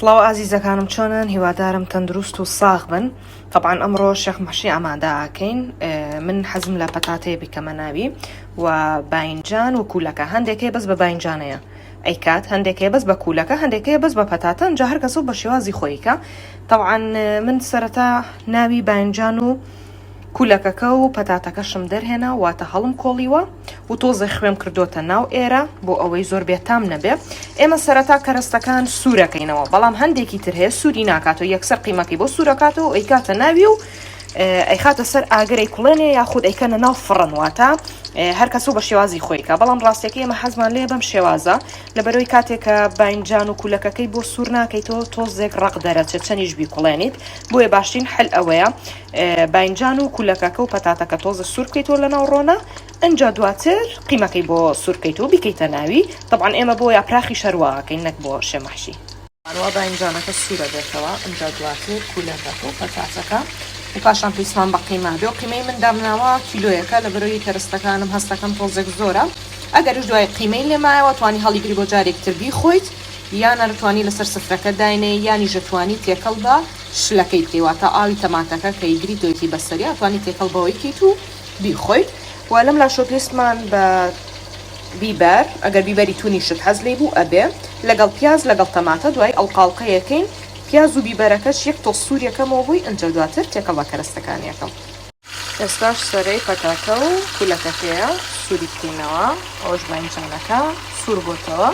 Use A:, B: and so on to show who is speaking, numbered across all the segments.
A: سڵاو ئازیزەکانم چۆنن هیوادارم تەندروست و ساغ بن. طبعا ئەمڕۆ شێخ مەحشی ئامادەکەین. من حەزم لە پەتاتەیە بیکەمە ناوی و باینجان و کولەکە. هەندێکەیە بەس بە باینجانەیە ئەیکات، هەندێکەیە بەس بە کولەکە، هەندێکەیە بەس بە پەتاتە. ئەنجا هەر کەسە بە شێوازی خۆیکە. طبعا من سەرەتا ناوی باینجان و کولەکەکە و پەتاتەکەشم دەرهێنا واتە هەڵم کۆڵیوە و تۆزە خوێم کردوتە ناو ئێرە بۆ ئەوەی زۆر بێتام نەبێ. ئێمە سەرەتا کەرەستەکان سوورەکەینەوە، بەڵام هەندێکی تر هەیە سووری ناکاتەوە، یەکسەر قیمەکەی بۆ سوورەکاتەوە ئەیکاتە ناوی و ئەیخاتە سەر ئاگرەی کوڵێنێ یاخود ئەیکەنە ناو فڕن واتە هەر کەسە بە شێوازی خۆیکە. بەڵام ڕاستێکی ئێمە حەزمان لێ بەم شێوازە لەبەرەوەی کاتێکە باینجان و کولەکەکەی بۆ سوور ناکەیتەوە تۆزێک ڕق دەرەچێت چەندیش بی کوڵێنیت. بۆیە باشترین حل ئەوەیە باینجان و کولەکەکە و پەتاتەکە تۆزە سوور بکەیتەوە لە ناو ڕۆنە، ئەنجا دواتر قیمەکەی بۆ سوور بکەیتەوە بیکەیتە ناوی. طبعا ئێمە بۆ یاپراخی شەرواکەین نەک بۆ شێمەحشی. ئەوە باینجانەکە سوورە بێتەوە، ئەنجا دواتر کولەکەکە و پەتاتەکە و پاشان پێیسمان بە قیمە بێ و قیمەی من دامناوە کیلۆیەکە لەبەرەوەی کەرەستەکانم هەستەکەم تۆزێک زۆرە. ئەگەرش دوای قیمەی لێمایەوە توانی هەڵیگری بۆ جارێکتر بیخۆیت، یان ئەتوانی لەسەر سفرەکە داینێ، یانی ژەتوانی تێکەڵ بە شلەکەی بکەیواتە ئاوی تەماتەکە کە ئیگری دۆیتی بەسەری ئەتوانی تێکەڵ بەوەی کەیت و بیخۆیت. و لەم لاشۆ پێستمان بە بیبەر، ئەگەر بیبەری تونیشت حەز لێ بوو ئەبێ لەگەڵ پیاز لەگەڵ تەماتە دوای ئەڵقاڵقەیەکەین. پیاز و بیبەرەکەش یەک تۆ سووریەکەمەوە بووی، ئەنجا دواتر تێکەڵ بە کەرەستەکانیەکەم. ئێستاش سەرەی پەتاتە و کولەکەکەیە سووری بکەینەوە، ئەوەش باینجانەکە سوور بۆتەوە،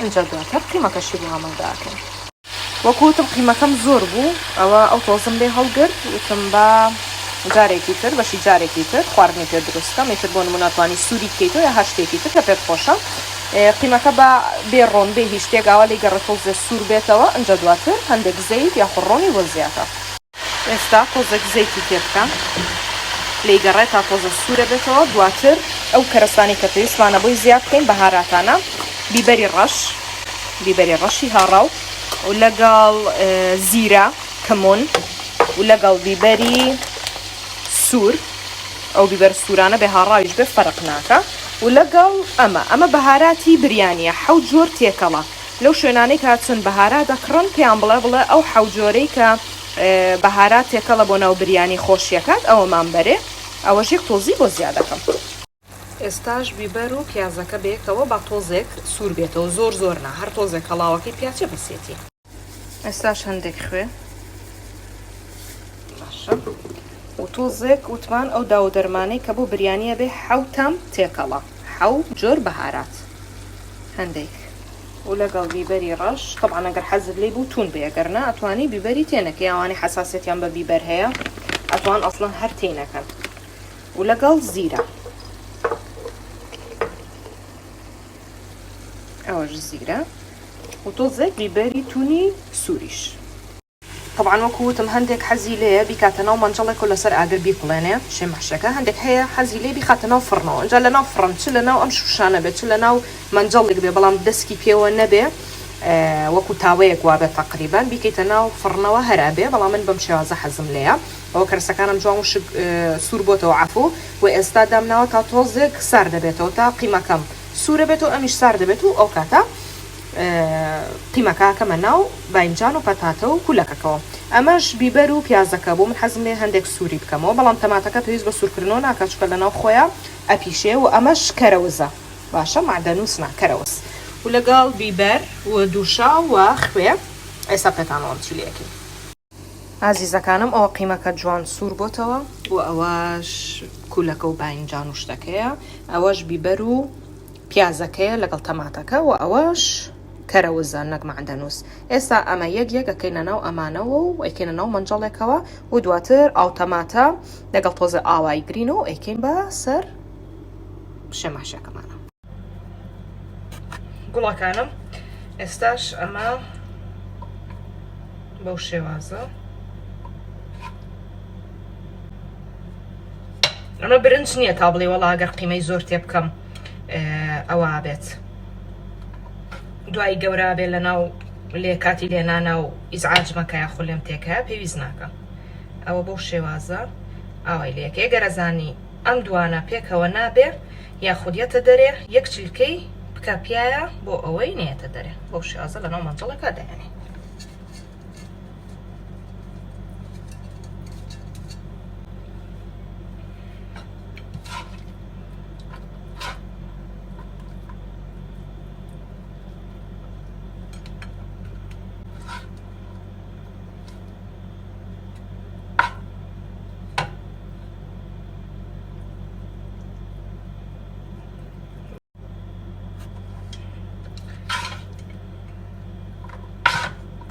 A: ئەنجا دواتر قیمەکەشی بۆ ئامادەکەین. وەکوتم قیمەکەم زۆر بوو، ئەوە ئەو تۆزم لێ هەڵگرت، وتم بە جارێکی تر بەشی جارێکی تر خواردنی پێ دروستکە میتر بۆ نمونەتوانی سووری بکەیتەوە یا هەر شتێکی تر کە پێت خۆشە. قیمەکە بە بێ ڕۆن بێ هیچ شتێکاوە لێ گەڕێتەوە سوور بێتەوە، ئەنجا دواتر هەندێک زەیت یا خوڕۆنی بۆ زیاتە. ئێستا تۆزێک زەیتی پێ بکە لێ گەڕێت تا تۆزە سوورە بێتەوە. دواتر ئەو کەرەستانی کە پێویستمانە بۆی زیاد بکەین بەهاراتانە، بیبەری ڕەش، بیبەری ڕەشی هاڕاو و لەگەڵ زیرە کەمون و لەگەڵ بیبەری سوور، ئەو بیبەر سوورانە بێ هاڕاویش بێ فەرق ناکە، و لەگەڵ ئەمە بەهاراتی بریانیە، حەوت جۆر تێکەڵە. لەو شوێنانەی کە چون بەهارات دەکڕن پێیان بڵێ ئەو حەوت جۆرەی کە بەهارات تێکەڵە بۆ ناو بریانی خۆشیەکات ئەوەمان بەرێ، ئەوەش یەک تۆزی بۆ زیادەکەم. ئێستاش بیبەر و پیازەکە بێکەوە بە تۆزێک سوور بێتەوە، زۆر زۆر نا، هەر تۆزێک هەڵاوەکەی پیاچێ بەسێتی. ئێستاش هەندێک خوێ باشە و تۆزێک وتمان ئەو داو دەرمانەی کە بۆ بریانیە بێ حەوتەم تێکەڵە، حەوت جۆر بەهارات هەندێک و لەگەڵ بیبەری ڕەش. طبعا ئەگەر حەزت لێ بوو تون بێ، ئەگەر نا ئەتوانی بیبەری تێنەکە، ئەوانەی حەساسیەتیان بە بیبەر هەیە ئەتوان ئەسڵەن هەر تێنەکەن. و لەگەڵ زیرە، ئەوەش زیرە و تۆزێک بیبەری تونی سووریش. طبعا وەکوتم هەندێک حەزی لێیە بیکاتە ناو مەنجەڵێک و لەسەر ئاگر بیقڵێنێ شێمەحشەکە، هەندێک هەیە حەزی لێ بیخاتە ناو فڕنەوە، ئەنجا لە ناو فڕن چ لە ناو ئەم شوشانە بێت چ لە ناو مەنجەڵێک بێ، بەڵام دەستکی پێوە نەبێ وەکو تاوەیەک وابێت تەقریبان بیکەیتە ناو فڕنەوە هەرا بێ. بەڵام من بەم شێوازە حەزم لێیە، ئەوە کەرەستەکانم جوان و سوور بۆتەوە عەفو و ئێستا دامناوە تا تۆزێک سار دەبێتەوە تا قیمەکەم سوورە بێت و ئەمیش سار دەبێت و ئەو کاتە قیمەکە کەمە ناو باینجان و پەتاتە و کولەکەکەوە. ئەمەش بیبەر و پیازەکە بۆ من حەزم لێ هەندێک سووری بکەمەوە، بەڵام تەماتەکە پێویست بە سوورکردنەوە ناکات چکە لە ناو خۆیان ئەپیشێ و ئەمەش کەرەوزە باشە معدەنووس کەرەوز و لەگەڵ بیبەر و دووشا و خوێ. ئێستا پێتانەوەم چیلەکەی ئازیزەکانم ئەوە قیمەکە جوان سوور بۆتەوە و ئەوەش کولەکە و باینجان و شتەکەیە، ئەوەش بیبەر و پیازەکەیە لەگەڵ تەماتەکە و ئەوەش کەرەوزە نەک معدەنووس. ئێستا ئەمە یەک ئەکەینە ناو ئەمانەوە و ئەیکەینە ناو مەنجەڵێکەوە و دواتر ئاو تەماتە لەگەڵ تۆزە ئاوای گرینەوە ئەیکەین بە سەر شێمەحشەکەمانە. گوڵەکانم ئێستاش ئەمە بەو شێوازە، ئەمە برنج نییە تا بڵێ وەڵا ئەگەر قیمەی زۆر تێ بکەم ئەوە بێت دوای گەورە بێ لە ناو لێ کاتی لێنانە و ئیزعاج مەکە یاخۆ لێم تێکە پێویست ناکە. ئەوە بەو شێوازە ئاوای لێکە گەرەزانی ئەم دوانە پێکەوە نابێ یاخودیەتە دەرێ یەک چیلکەی بکە پیایە بۆ ئەوەی نێتە دەرێ. بەو شێوازە لە ناو مەنجەڵەکە دەیانێ.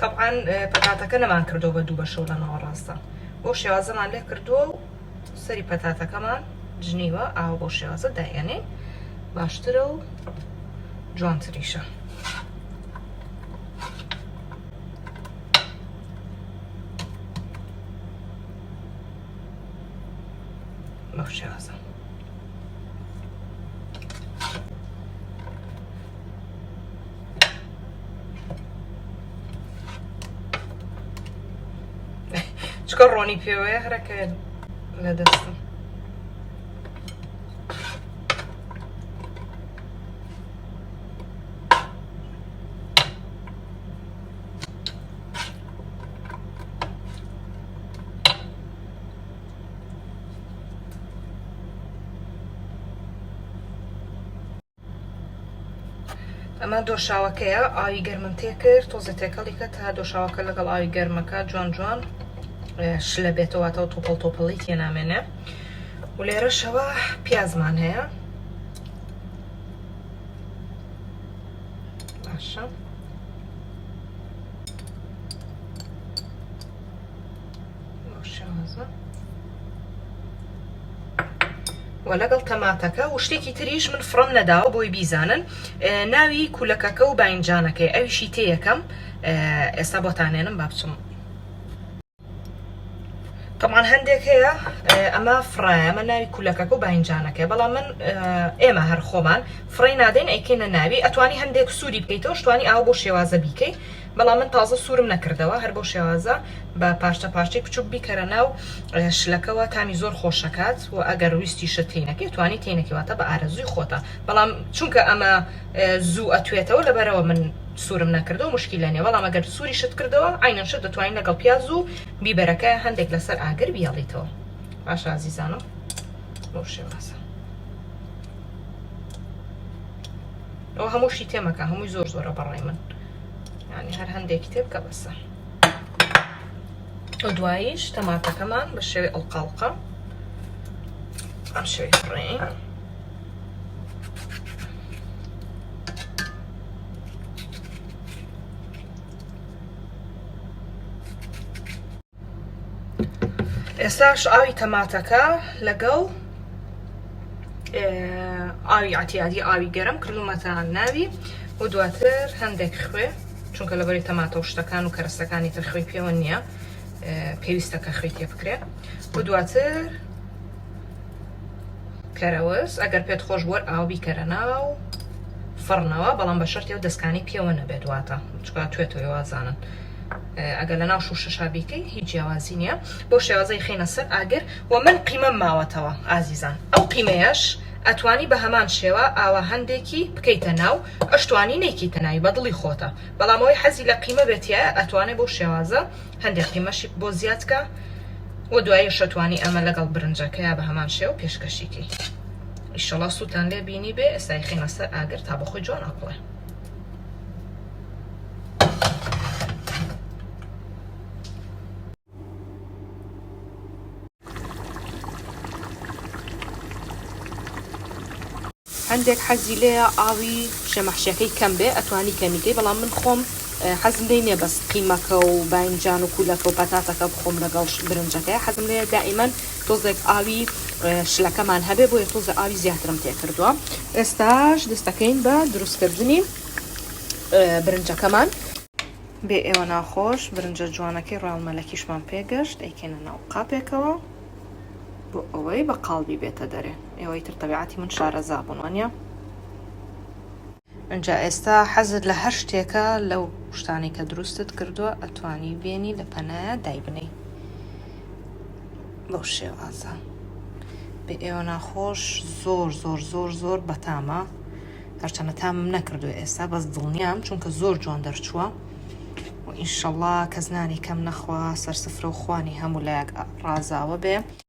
A: طبعا پەتاتەکە نەمان کردەوە بە دوو بەشەو لە ناوەڕاستە بۆ شێوازەمان لێ کردووە و سەری پەتاتەکەمان جنیوە ئاوە بۆ شێوازە دایەنێ باشترە و جوانتریشە. بەو شێوازە چکە ڕۆنی پێوەیە هەرەکە لە دەستم. ئەمە دۆشاوەکەیە ئاوی گەرمم تێ کرد تۆزە تێکەڵی کە تا دۆشاوەکە لەگەڵ ئاوی گەرمەکە جوان جوان شلە بێتەوەتەوە تۆپەڵ تۆپەڵی تێنامێنێ و لێرەشەوە پیازمان هەیە باشە شێوازە و لەگەڵ تەماتەکە و شتێکی تریش من فڕم نەداوە بۆی بیزانن ناوی کولەکەکە و باینجانەکەی ئەویشی تێ یەکەم ئێستا بۆتانێنم با بچم. طبعا هەندێک هەیە ئەمە فڕایە ئەمە ناوی کولەکەکە و باینجانەکەی بەڵام من ئێمە هەر خۆمان فڕی نادەین ئەیکەینە ناوی ئەتوانی هەندێک سووری بکەیتەوە شتوانی ئاو بۆ شێوازە بیکەی بەڵام من تازە سوورم نەکردەوە هەر بۆ شێوازە بە پاشتە پاشتەی بچووک بیکەرە ناو شلەکەەوە تامی زۆر خۆشەکات و ئەگەر ویستیشە تینەکەی توانی تینەکەواتە بە ئارەزوی خۆتە بەڵام چونکە ئەمە زوو ئەتوێتەوە لەبەرەوە من سوورم نەکردەوە مشکیلە نیە بەڵام ئەگەر سووری شت کردەوە عینەشت دەتوانین لەگەڵ پیاز و بیبەرەکە هەندێک لەسەر ئاگر بیاڵیتەوە. باشە عزیزانم بۆ شێوازە ئەوە هەمووشی تێمەکە هەمووی زۆر زۆرە بەڕێ من یعنی هەر هەندێکی تێ بکە بەسە. و دواییش تەماتەکەمان بە شێوەی ئەڵقاڵقە ئەم شێوەی فڕین ئێستاش ئاوی تەماتەکە لەگەڵ ئاوی عتیادی ئاوی گەرم کردومەتان ناوی و دواتر هەندێک خوێ چونکە لەبەری تەماتە و شتەکان و کەرەستەکانی تر خوێی پێوە نییە پێویستەکە خوێی تێ بکرێت و دواتر کەرەوەز ئەگەر پێت خۆش بووە ئاو بیکەرە ناو فڕنەوە بەڵام بە شەرتەوە دەستکانی پێوە نەبێت دواتە چکە توێتەوە وازانن ئەگەر لە ناو شوشەشا بیکەی هیچ جیاوازی نییە بۆ شێوازەی خینە سەر ئاگر و من قیمەم ماوەتەوە ئازیزان ئەو قیمەیەش ئەتوانی بە هەمان شێوە ئاوا هەندێکی بکەیتە ناو ئەشتوانی نەیکیتە ناوی بە دڵی خۆتە بەڵام ئەوەی حەزی لە قیمە بێتیە ئەتوانێت بۆ شێوازە هەندێک قیمەشی بۆ زیادکە و دوایی شەتوانی ئەمە لەگەڵ برنجەکەیە بە هەمان شێوە پێشکەشیکی ئیشەڵا سووتان لێ بینی بێ ئێستای خینە سەر ئاگر تا بە خۆی جوان ئەقڵێ. هەندێک حەزی لێە ئاوی شەمەحشیەکەی کەم بێ ئەتوانی کەمیکەی بەڵام من خۆم حەزم لێ نییە بەس قیمەکە و باینجان و کولەکە و پەتاتەکە بخۆم لەگەڵ برنجەکەی حەزم لێ دائیمەن تۆزێک ئاوی شلەکەمان هەبێ بۆیە تۆزە ئاوی زیاترم تێ کردووە. ئێستاش دەستەکەین بە دروستکردنی برنجەکەمان بێ ئێوە ناخۆش برنجە جوانەکەی ڕاڵمەلەکیشمان پێگەشت ئەیکەنە ناو قاپێکەوە بۆ ئەوەی بە قاڵبی بێتە دەرێ ئێوەی تر تەبیعەتی من شارەزا بوون وانە ئەنجا ئێستا حەزت لە هەر شتێکە لەو شتانی کە دروستت کردووە ئەتوانی بێنی لە پەنایە دایبنەی بەو شێوازە بێ ئێوە ناخۆش زۆر زۆر زۆر زۆر بەتامە هەرچەندە تامم نەکردووە ئێستا بەس دڵنیام چونکە زۆر جوان دەرچووە و ئینشەڵڵا کەس نانی کەم نەخوا سەرسفرە و خوانی هەموو لایەک ڕازاوە بێ.